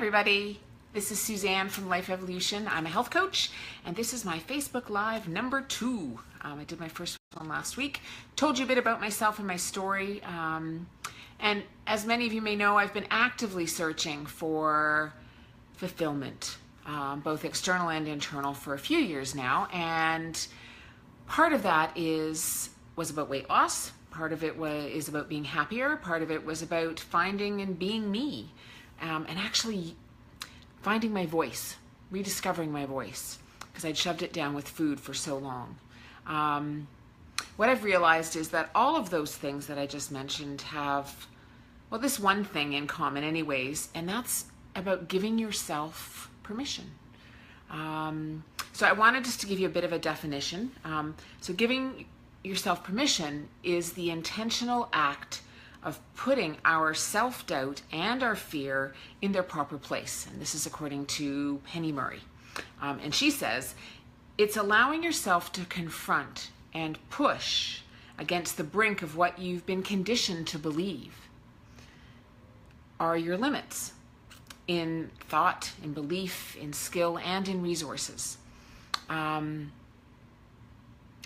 everybody, this is Suzanne from Life Evolution. I'm a health coach, and this is my Facebook Live number 2. I did my first one last week, told you a bit about myself and my story, and as many of you may know, I've been actively searching for fulfillment, both external and internal, for a few years now, and part of that was about weight loss. Part of it is about being happier. Part of it was about finding and being me, and actually finding my voice, rediscovering my voice, because I'd shoved it down with food for so long. What I've realized is that all of those things that I just mentioned have, well, this one thing in common anyways, and that's about giving yourself permission. So I wanted just to give you a bit of a definition. So giving yourself permission is the intentional act of putting our self-doubt and our fear in their proper place. And this is according to Penny Murray. And she says, it's allowing yourself to confront and push against the brink of what you've been conditioned to believe are your limits in thought, in belief, in skill, and in resources. And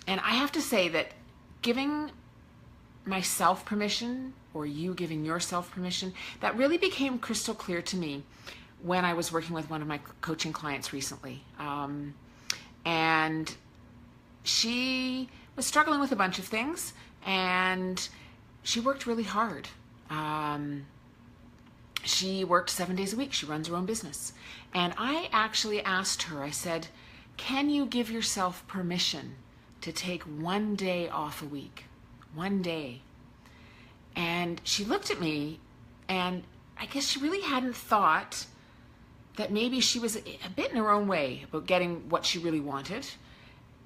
I have to say that giving myself permission, or you giving yourself permission, that really became crystal clear to me when I was working with one of my coaching clients recently. And she was struggling with a bunch of things, and she worked really hard. She worked 7 days a week. She runs her own business. And I actually asked her, I said, can you give yourself permission to take 1 day off a week? 1 day. And she looked at me, and I guess she really hadn't thought that maybe she was a bit in her own way about getting what she really wanted.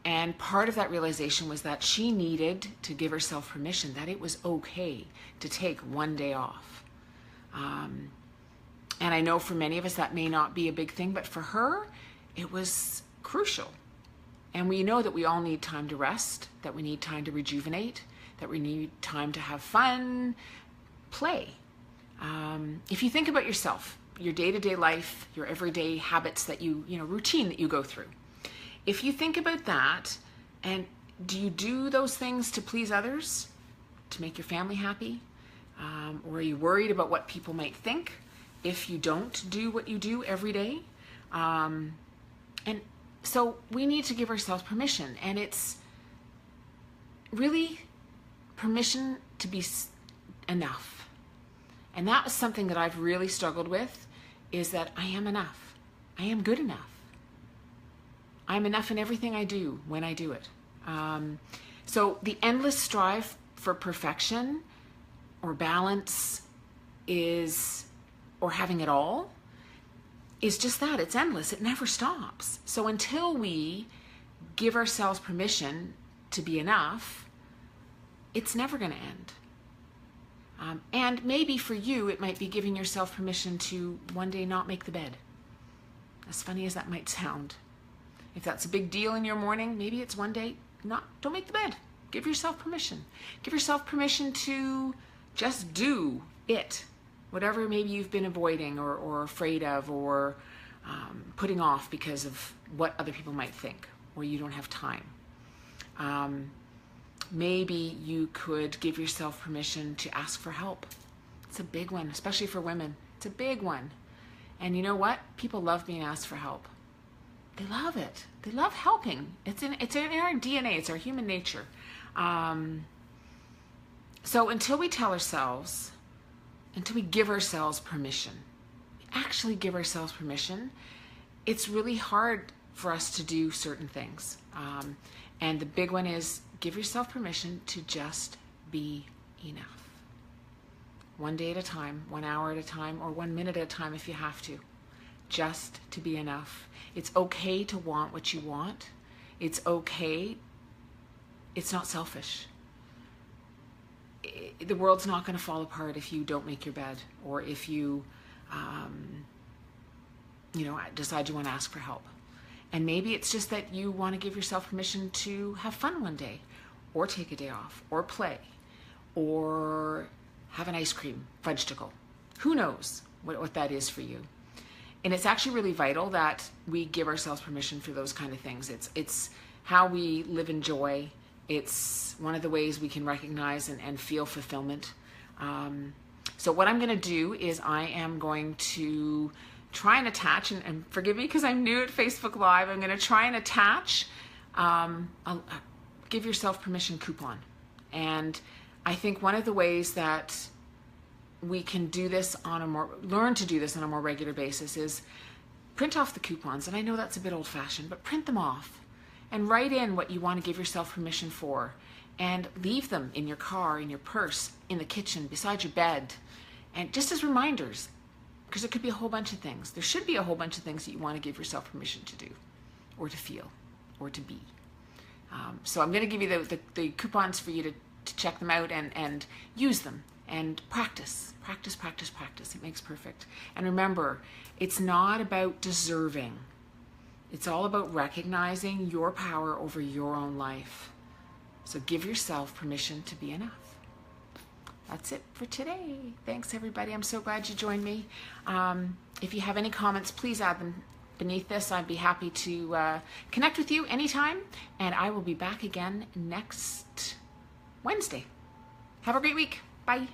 And part of that realization was that she needed to give herself permission that it was okay to take 1 day off. And I know for many of us that may not be a big thing, but for her, it was crucial. And we know that we all need time to rest, that we need time to rejuvenate, that we need time to have fun, play. If you think about yourself, your day-to-day life, your everyday habits that routine that you go through. If you think about that, and do you do those things to please others, to make your family happy? Or are you worried about what people might think if you don't do what you do every day? And so we need to give ourselves permission, and it's really permission to be enough. And that was something that I've really struggled with, is that I am enough. I am good enough. I'm enough in everything I do when I do it. So the endless strive for perfection or balance or having it all, is just that. It's endless. It never stops. So until we give ourselves permission to be enough, it's never going to end. And maybe for you, it might be giving yourself permission to one day not make the bed. As funny as that might sound. If that's a big deal in your morning, maybe it's one day, don't make the bed. Give yourself permission. Give yourself permission to just do it. Whatever maybe you've been avoiding or afraid of, or putting off because of what other people might think, or you don't have time. Maybe you could give yourself permission to ask for help. It's a big one, especially for women. It's a big one. And you know what? People love being asked for help. They love it. They love helping. It's in our DNA. It's our human nature. So until we give ourselves permission, actually give ourselves permission, it's really hard for us to do certain things. And the big one is give yourself permission to just be enough. 1 day at a time, 1 hour at a time, or 1 minute at a time if you have to. Just to be enough. It's okay to want what you want. It's okay. It's not selfish. The world's not going to fall apart if you don't make your bed, or if you, decide you want to ask for help. And maybe it's just that you want to give yourself permission to have fun one day, or take a day off, or play, or have an ice cream fudgesicle. Who knows what that is for you? And it's actually really vital that we give ourselves permission for those kind of things. It's how we live in joy. It's one of the ways we can recognize and feel fulfillment. So what I'm going to do is I am going to try and attach, and forgive me because I'm new at Facebook Live, I'm going to try and attach a give yourself permission coupon. And I think one of the ways that we can do this learn to do this on a more regular basis is print off the coupons. And I know that's a bit old-fashioned, but print them off and write in what you want to give yourself permission for, and leave them in your car, in your purse, in the kitchen, beside your bed, and just as reminders, because there could be a whole bunch of things. There should be a whole bunch of things that you want to give yourself permission to do, or to feel, or to be. So I'm going to give you the coupons for you to check them out and use them and practice. It makes perfect. And remember, it's not about deserving. It's all about recognizing your power over your own life. So give yourself permission to be enough. That's it for today. Thanks, everybody. I'm so glad you joined me. If you have any comments, please add them beneath this. I'd be happy to connect with you anytime, and I will be back again next Wednesday. Have a great week. Bye.